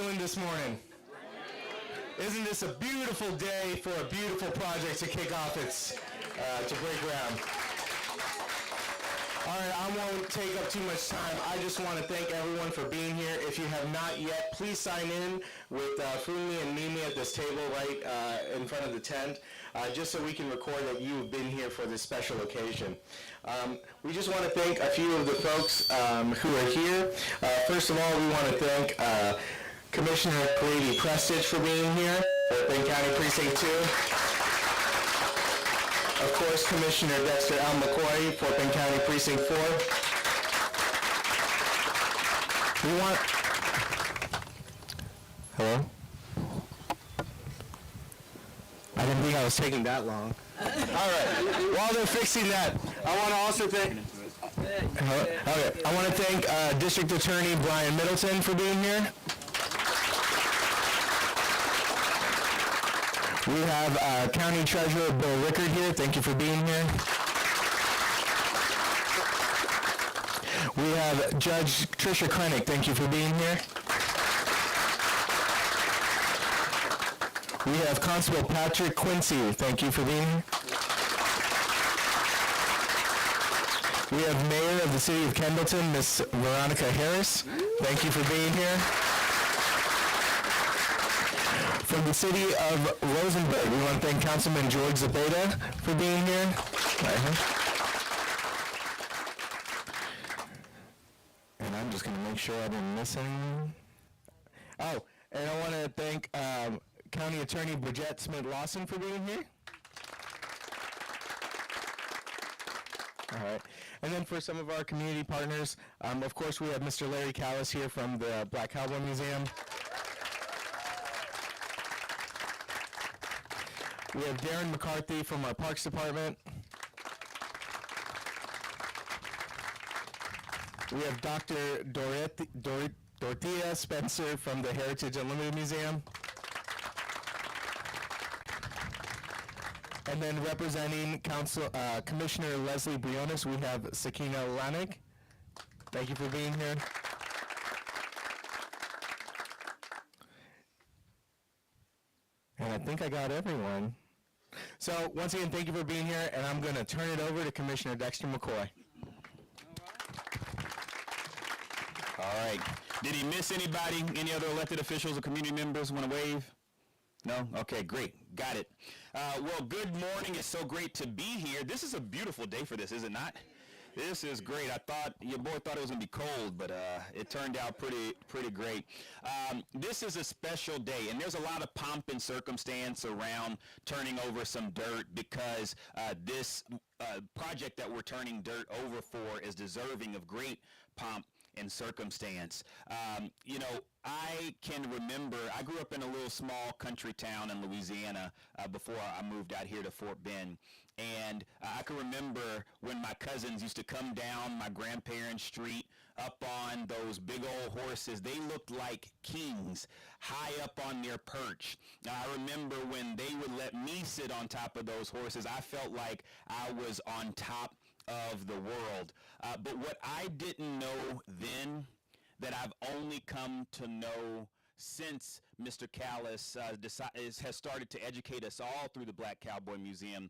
feeling this morning? Isn't this a beautiful day for a beautiful project to kick off to break ground? All right, I won't take up too much time. I just want to thank everyone for being here. If you have not yet, please sign in with Funmi and Mimi at this table right in front of the tent, just so we can record that you've been here for this special occasion. We just want to thank a few of the folks who are here. First of all, we want to thank Commissioner Grady Prestage for being here, Fort Bend County Precinct 2. Of course, Commissioner Dexter L. McCoy, Fort Bend County Precinct 4. We want... Hello? I didn't think I was taking that long. All right. While they're fixing that, I want to also thank... Okay. I want to thank District Attorney Brian Middleton for being here. We have County Treasurer Bill Rickard here. Thank you for being here. We have Judge Tricia Krennick. Thank you for being here. We have Constable Patrick Quincy. Thank you for being here. We have Mayor of the City of Kendleton, Miss Veronica Harris. Thank you for being here. From the city of Rosenberg, we want to thank Councilman George Zapata for being here. Right here. And I'm just going to make sure I didn't miss anyone. Oh, and I want to thank County Attorney Bridgette Smith-Lawson for being here. All right. And then for some of our community partners, of course, we have Mr. Larry Callis here from the Black Cowboy Museum. We have Darren McCarthy from our Parks Department. We have Dr. Dorothea Spencer from the Heritage Unlimited Museum. And then representing Commissioner Leslie Briones, we have Sakina Lanik. Thank you for being here. And I think I got everyone. So once again, thank you for being here, and I'm going to turn it over to Commissioner Dexter McCoy. All right. Did he miss anybody? Any other elected officials or community members want to wave? No? Okay, great. Got it. Well, good morning. It's so great to be here. This is a beautiful day for this, is it not? This is great. I thought, your boy thought it was going to be cold, but it turned out pretty great. This is a special day, and there's a lot of pomp and circumstance around turning over some dirt because this project that we're turning dirt over for is deserving of great pomp and circumstance. You know, I can remember, I grew up in a little small country town in Louisiana before I moved out here to Fort Bend. And I can remember when my cousins used to come down my grandparents' street up on those big old horses. They looked like kings high up on their perch. Now, I remember when they would let me sit on top of those horses, I felt like I was on top of the world. But what I didn't know then, that I've only come to know since Mr. Callis has started to educate us all through the Black Cowboy Museum,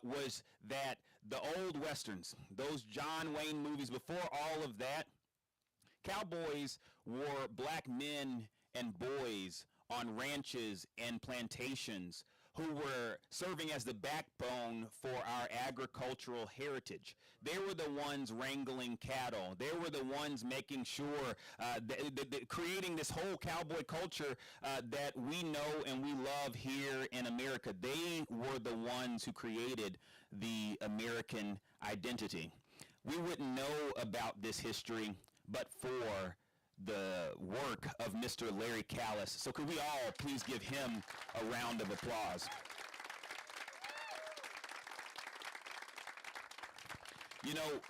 was that the old Westerns, those John Wayne movies, before all of that, cowboys were black men and boys on ranches and plantations who were serving as the backbone for our agricultural heritage. They were the ones wrangling cattle. They were the ones making sure, creating this whole cowboy culture that we know and we love here in America. They were the ones who created the American identity. We wouldn't know about this history but for the work of Mr. Larry Callis. So could we all please give him a round of applause? You know,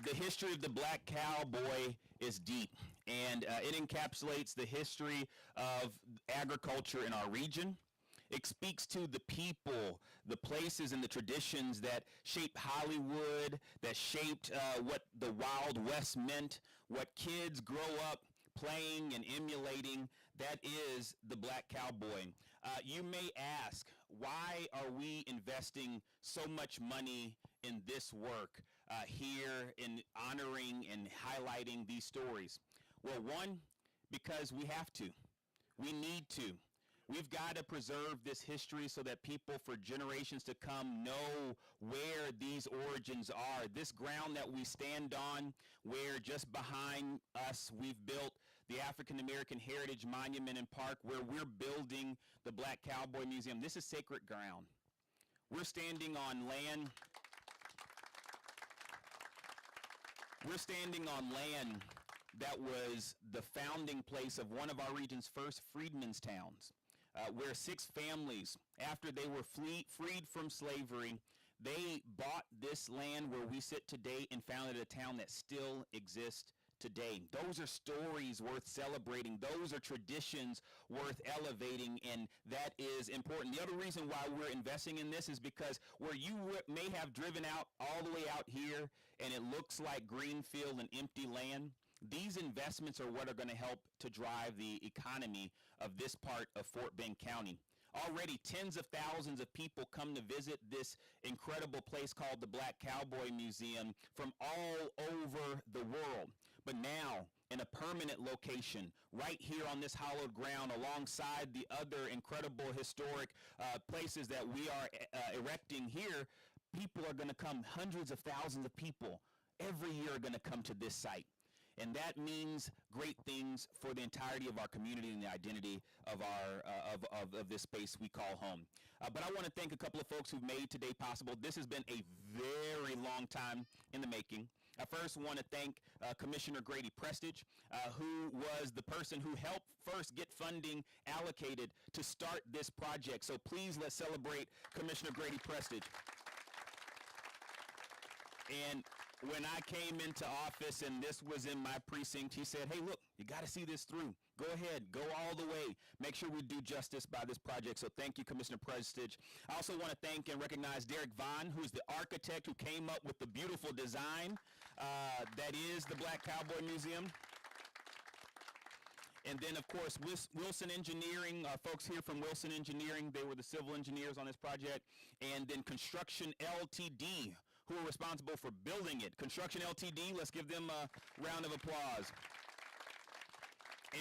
the history of the Black Cowboy is deep, and it encapsulates the history of agriculture in our region. It speaks to the people, the places, and the traditions that shaped Hollywood, that shaped what the Wild West meant, what kids grow up playing and emulating, That is the Black Cowboy. You may ask, why are we investing so much money in this work here in honoring and highlighting these stories? Well, one, because we have to. We need to. We've got to preserve this history so that people for generations to come know where these origins are. This ground that we stand on, where just behind us we've built the African American Heritage Monument and Park, where we're building the Black Cowboy Museum. This is sacred ground. We're standing on land. We're standing on land that was the founding place of one of our region's first freedmen's towns. Where 6 families, after they were freed from slavery, they bought this land where we sit today and founded a town that still exists today. Those are stories worth celebrating. Those are traditions worth elevating, and that is important. The other reason why we're investing in this is because where you may have driven out all the way out here and it looks like green field and empty land, these investments are what are going to help to drive the economy of this part of Fort Bend County. Already tens of thousands of people come to visit this incredible place called the Black Cowboy Museum from all over the world. But now, in a permanent location, right here on this hallowed ground, alongside the other incredible historic places that we are erecting here, people are going to come, hundreds of thousands of people every year are going to come to this site. And that means great things for the entirety of our community and the identity of our of this space we call home. But I want to thank a couple of folks who've made today possible. This has been a very long time in the making. I first want to thank Commissioner Grady Prestige, who was the person who helped first get funding allocated to start this project. So please let's celebrate Commissioner Grady Prestige. And when I came into office and this was in my precinct, he said, hey, look, you got to see this through. Go ahead, go all the way. Make sure we do justice by this project. So thank you, Commissioner Prestige. I also want to thank and recognize Derek Vaughn, who's the architect who came up with the beautiful design that is the Black Cowboy Museum. And then, of course, Wilson Engineering, folks here from Wilson Engineering, they were the civil engineers on this project. And then Construction LTD, who are responsible for building it. Construction LTD, let's give them a round of applause.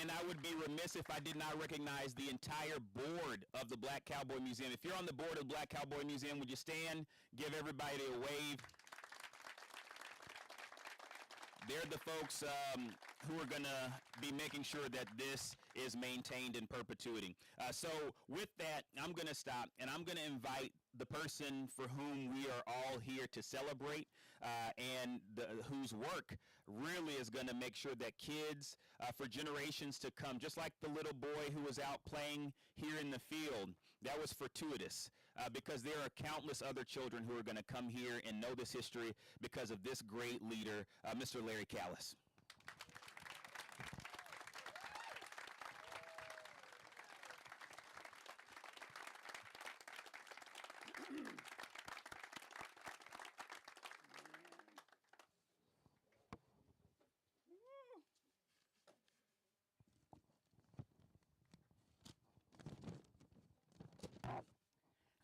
And I would be remiss if I did not recognize the entire board of the Black Cowboy Museum. If you're on the board of the Black Cowboy Museum, would you stand, give everybody a wave? They're the folks who are going to be making sure that this is maintained in perpetuity. So with that, I'm going to stop, and I'm going to invite the person for whom we are all here to celebrate and whose work really is going to make sure that kids for generations to come, just like the little boy who was out playing here in the field, that was fortuitous because there are countless other children who are going to come here and know this history because of this great leader, Mr. Larry Callis.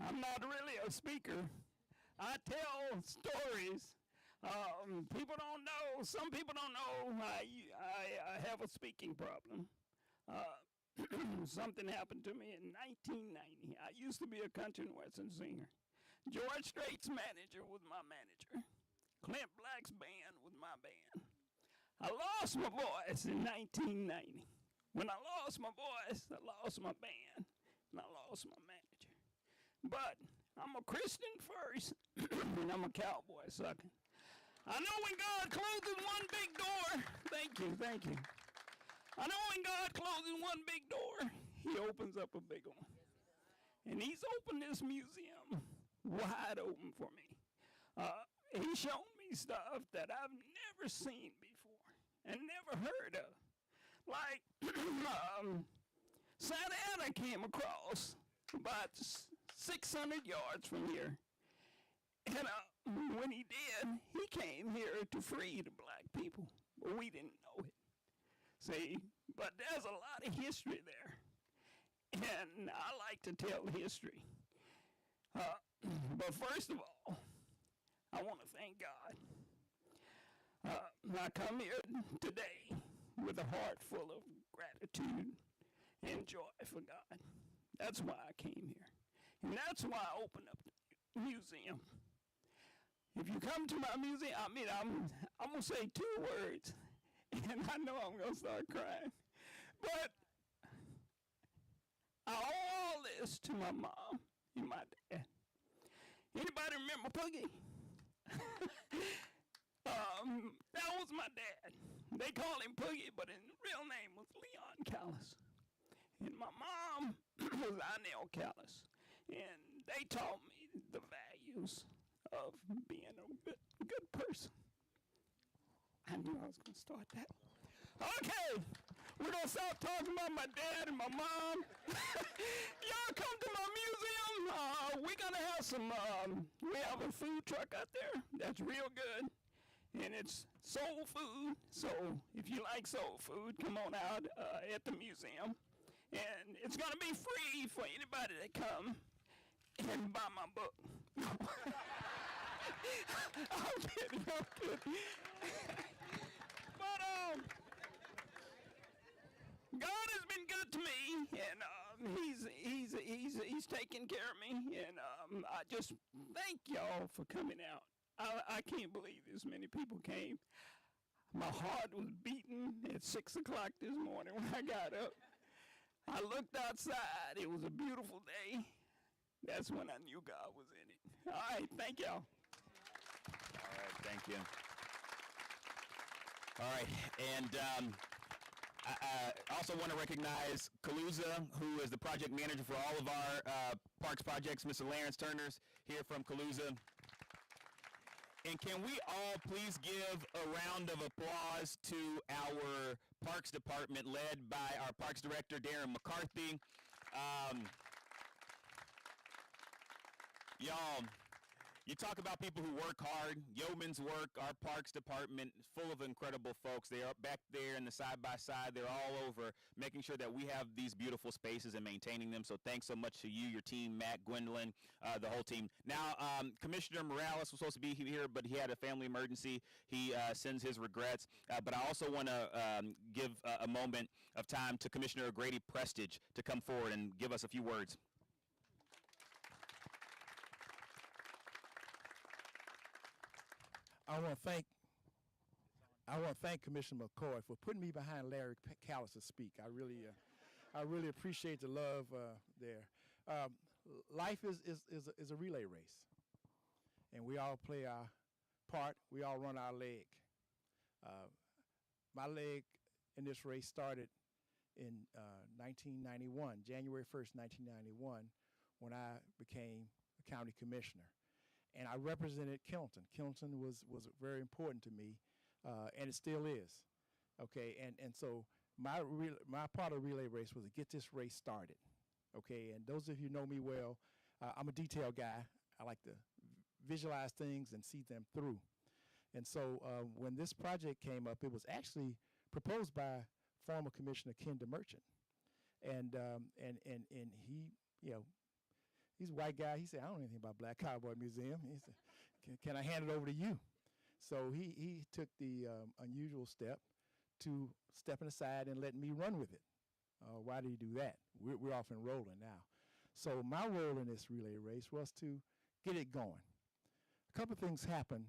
I'm not really a speaker. I tell stories. People don't know. Some people don't know I have a speaking problem. Something happened to me in 1990. I used to be a country and western singer. George Strait's manager was my manager. Clint Black's band was my band. I lost my voice in 1990. When I lost my voice, I lost my band, and I lost my manager. But I'm a Christian first, and I'm a cowboy second. I know when God closes one big door, thank you. I know when God closes one big door, he opens up a big one. And he's opened this museum wide open for me. He's shown me stuff that I've never seen before and never heard of. Like, Santa Ana came across about 600 yards from here. And when he did, he came here to free the black people. But we didn't know it. See, but there's a lot of history there, and I like to tell history. But first of all, I want to thank God. I come here today with a heart full of gratitude and joy for God. That's why I came here. And that's why I opened up the museum. If you come to my museum, I'm going to say 2 words, and I know I'm going to start crying. But I owe all this to my mom and my dad. Anybody remember Poogie? That was my dad. They called him Poogie, but his real name was Leon Callis. And my mom was Inell Callis. And they taught me the values of being a good person. I knew I was going to start that. Okay, we're going to stop talking about my dad and my mom. Y'all come to my museum. We're going to have some, we have a food truck out there that's real good. And it's soul food. So if you like soul food, come on out at the museum. And it's going to be free for anybody that come and buy my book. I'm kidding. But God has been good to me, and he's taking care of me, and I just thank y'all for coming out. I can't believe this many people came. My heart was beating at 6 o'clock this morning when I got up. I looked outside. It was a beautiful day. That's when I knew God was in it. All right, thank y'all. All right, thank you. All right, and I also want to recognize Calusa, who is the project manager for all of our parks projects, Mr. Lawrence Turner's here from Calusa. And can we all please give a round of applause to our Parks Department led by our Parks Director, Darren McCarthy. Y'all, you talk about people who work hard, yeoman's work. Our Parks Department is full of incredible folks. They are back there in the side-by-side. They're all over making sure that we have these beautiful spaces and maintaining them. So thanks so much to you, your team, Matt, Gwendolyn, the whole team. Now, Commissioner Morales was supposed to be here, but he had a family emergency. He sends his regrets. But I also want to give a moment of time to Commissioner Grady Prestige to come forward and give us a few words. I want to thank Commissioner McCoy for putting me behind Larry Callis to speak. I really appreciate the love there. Life is a relay race, and we all play our part. We all run our leg. My leg in this race started in 1991, January 1st, 1991, when I became a county commissioner. And I represented Killenton. Killenton was very important to me, and it still is. Okay, and so my part of the relay race was to get this race started. Okay, and those of you who know me well, I'm a detail guy. I like to visualize things and see them through. And so when this project came up, it was actually proposed by former Commissioner Ken DeMerchant, and he, he's a white guy. He said, I don't know anything about Black Cowboy Museum. He said, can I hand it over to you? So he took the unusual step to stepping aside and letting me run with it. Why did he do that? We're off and rolling now. So my role in this relay race was to get it going. A couple of things happened,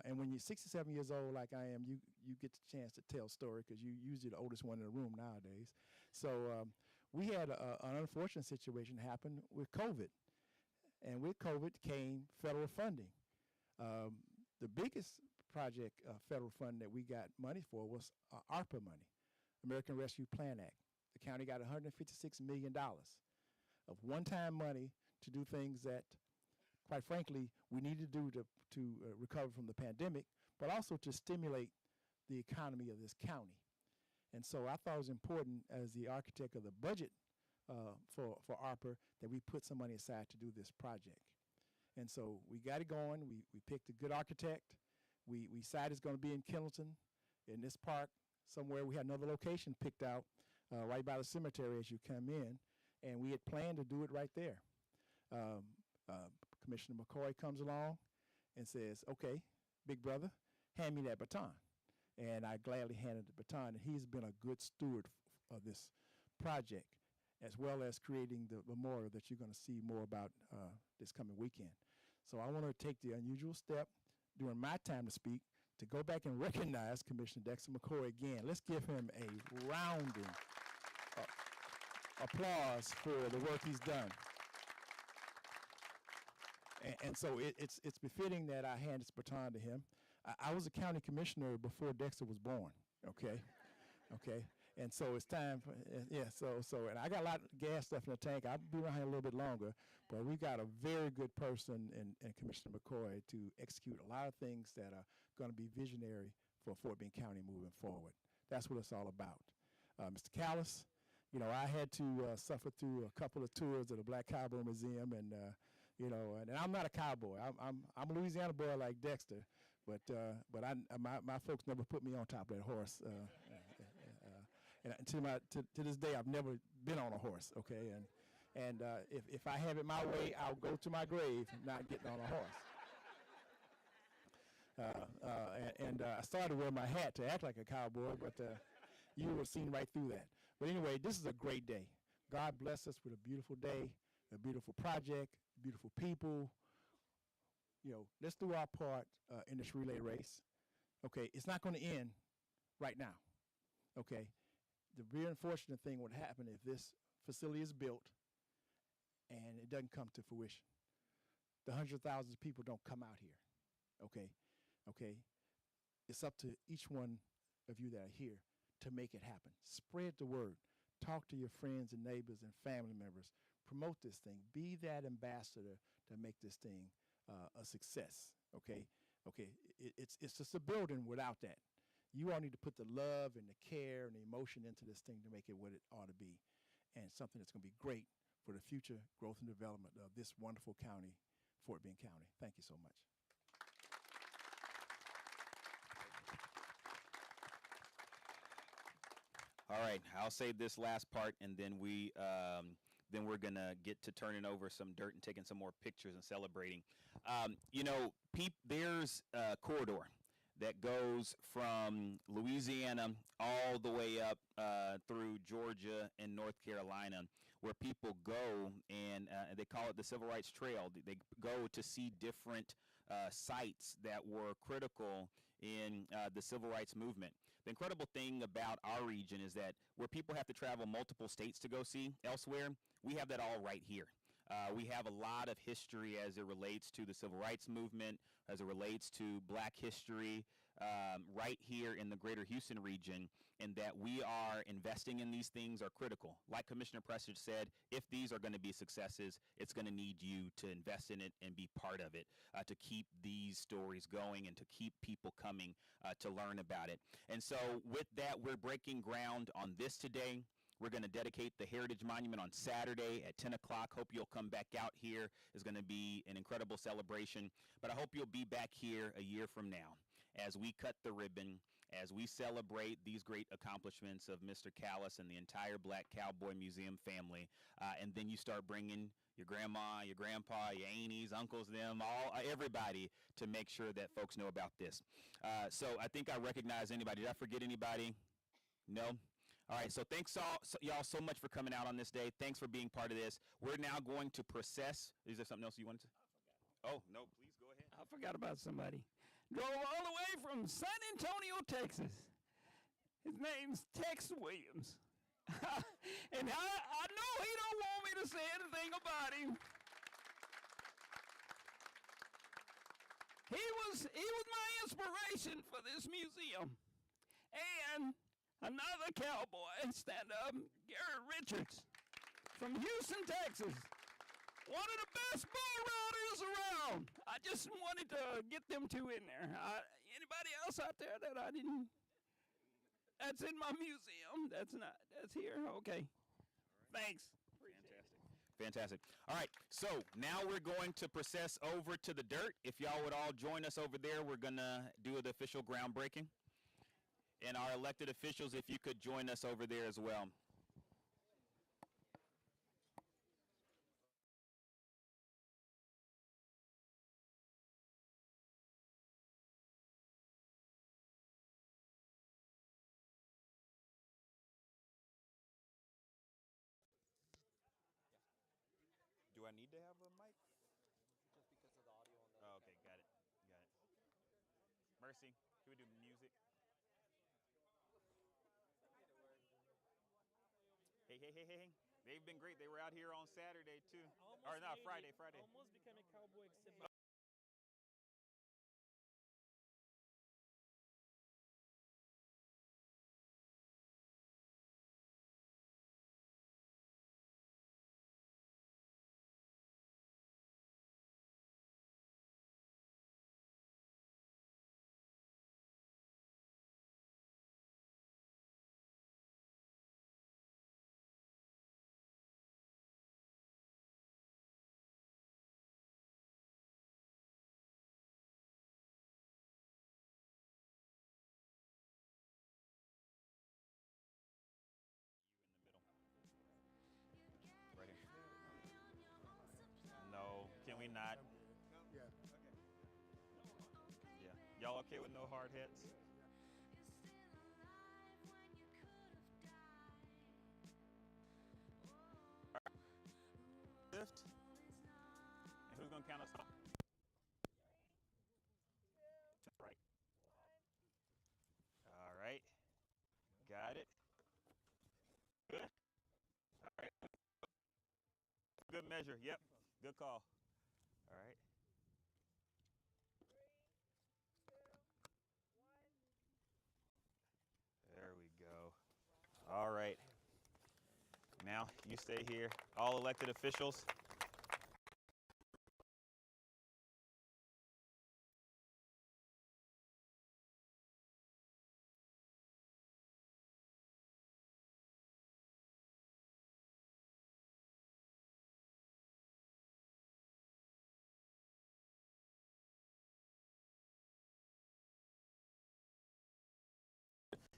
and when you're 67 years old like I am, you get the chance to tell a story because you're usually the oldest one in the room nowadays. So we had an unfortunate situation happen with COVID. And with COVID came federal funding. The biggest project federal funding that we got money for was ARPA money, American Rescue Plan Act. The county got $156 million of one-time money to do things that, quite frankly, we needed to do to recover from the pandemic, but also to stimulate the economy of this county. And so I thought it was important as the architect of the budget for ARPA that we put some money aside to do this project. And so we got it going. We picked a good architect. We decided it's going to be in Killenton, in this park somewhere. We had another location picked out right by the cemetery as you come in, and we had planned to do it right there. Um, Commissioner McCoy comes along and says, "Okay, big brother, hand me that baton." And I gladly handed the baton, and he's been a good steward of this project, as well as creating the memorial that you're going to see more about this coming weekend. So I want to take the unusual step during my time to speak to go back and recognize Commissioner Dexter McCoy again. Let's give him a rounding applause for the work he's done. And so it's befitting that I hand this baton to him. I was a county commissioner before Dexter was born, okay? And so it's time for, and I got a lot of gas left in the tank. I'll be around here a little bit longer, but we got a very good person in Commissioner McCoy to execute a lot of things that are going to be visionary for Fort Bend County moving forward. That's what it's all about. Mr. Callis, you know, I had to suffer through a couple of tours of the Black Cowboy Museum, and you know, and I'm not a cowboy. I'm a Louisiana boy like Dexter, but my folks never put me on top of that horse. And to this day, I've never been on a horse. Okay, and if I have it my way, I'll go to my grave not getting on a horse. I started to wear my hat to act like a cowboy, but you would have seen right through that. But anyway, this is a great day. God bless us with a beautiful day, a beautiful project, beautiful people. You know, let's do our part in this relay race. Okay, it's not going to end right now. Okay, the very unfortunate thing would happen if this facility is built and it doesn't come to fruition. The hundreds of thousands of people don't come out here. Okay, it's up to each one of you that are here to make it happen. Spread the word. Talk to your friends and neighbors and family members. Promote this thing. Be that ambassador to make this thing a success. Okay. It's just a building without that. You all need to put the love and the care and the emotion into this thing to make it what it ought to be, and something that's going to be great for the future growth and development of this wonderful county, Fort Bend County. Thank you so much. All right, I'll save this last part, and then we're gonna get to turning over some dirt and taking some more pictures and celebrating. You know, there's a corridor that goes from Louisiana all the way up through Georgia and North Carolina, where people go, and they call it the Civil Rights Trail. They go to see different sites that were critical in the Civil Rights Movement. The incredible thing about our region is that where people have to travel multiple states to go see elsewhere, we have that all right here. We have a lot of history as it relates to the Civil Rights Movement, as it relates to Black history, right here in the greater Houston region, and that we are investing in these things are critical. Like Commissioner Prestidge said, if these are going to be successes, it's going to need you to invest in it and be part of it, to keep these stories going and to keep people coming to learn about it. And so with that, we're breaking ground on this today. We're going to dedicate the Heritage Monument on Saturday at 10 o'clock. Hope you'll come back out here. It's going to be an incredible celebration. But I hope you'll be back here a year from now as we cut the ribbon, as we celebrate these great accomplishments of Mr. Callis and the entire Black Cowboy Museum family. And then you start bringing your grandma, your grandpa, your aunties, uncles, everybody to make sure that folks know about this. So I think I recognize anybody. Did I forget anybody? No? All right, so thanks y'all so much for coming out on this day. Thanks for being part of this. We're now going to process. Is there something else you wanted to? Oh, no, please go ahead. I forgot about somebody. Drove all the way from San Antonio, Texas. His name's Tex Williams. And I know he don't want me to say anything about him. He was my inspiration for this museum. And another cowboy, stand up, Garrett Richards from Houston, Texas. One of the best bull riders around. I just wanted to get them two in there. Anybody else out there that I didn't? That's in my museum. That's here. Okay. Thanks. Fantastic. All right, so now we're going to process over to the dirt. If y'all would all join us over there, we're going to do the official groundbreaking. And our elected officials, if you could join us over there as well. they have a mic? Oh, okay, got it. Got it. Mercy, can we do music? Hey, hey, hey, hey, hey. They've been great. They were out here on Saturday, too. Or not, Friday. Almost became a Cowboy except Right here. No, can we not? Yeah. Yeah. Y'all okay with no hard hits? Lift. And who's gonna count us off? Right. All right. Got it. Good. All right. Good measure. Yep. Good call. All right. There we go. All right. Now you stay here. All elected officials.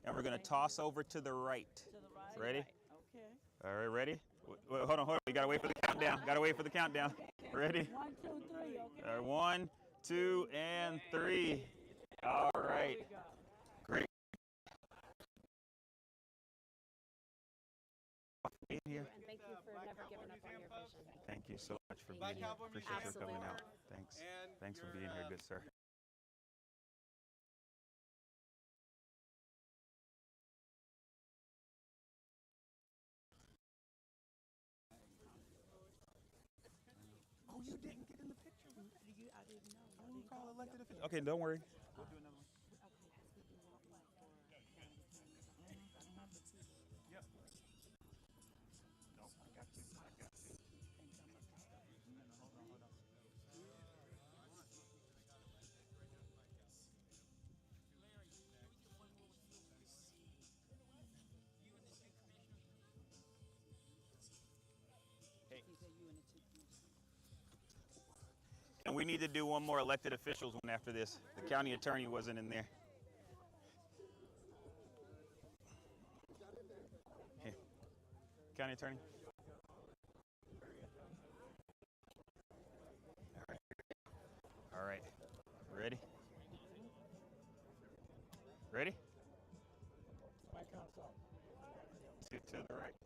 And we're going to toss over to the right. to the right. Ready? Okay. All right, ready? Hold on, hold on. You got to wait for the countdown. Got to wait for the countdown. Ready? 1, 2, 3. Okay. All right, 1, 2, and 3. All right. There we go. Great. Being here. And thank you for never giving up on your vision. Thank you so much for being here. Appreciate you coming out. Absolutely. Thanks. Thanks for being here, good sir. Oh, you didn't get in the picture. I didn't know. I won't call elected official. Okay, don't worry. We'll do another one. Yep. No, I got you. I got you. Hold on. Hey. And we need to do one more elected officials one after this. The county attorney wasn't in there. Here. County attorney. All right. Ready? Ready? To the right.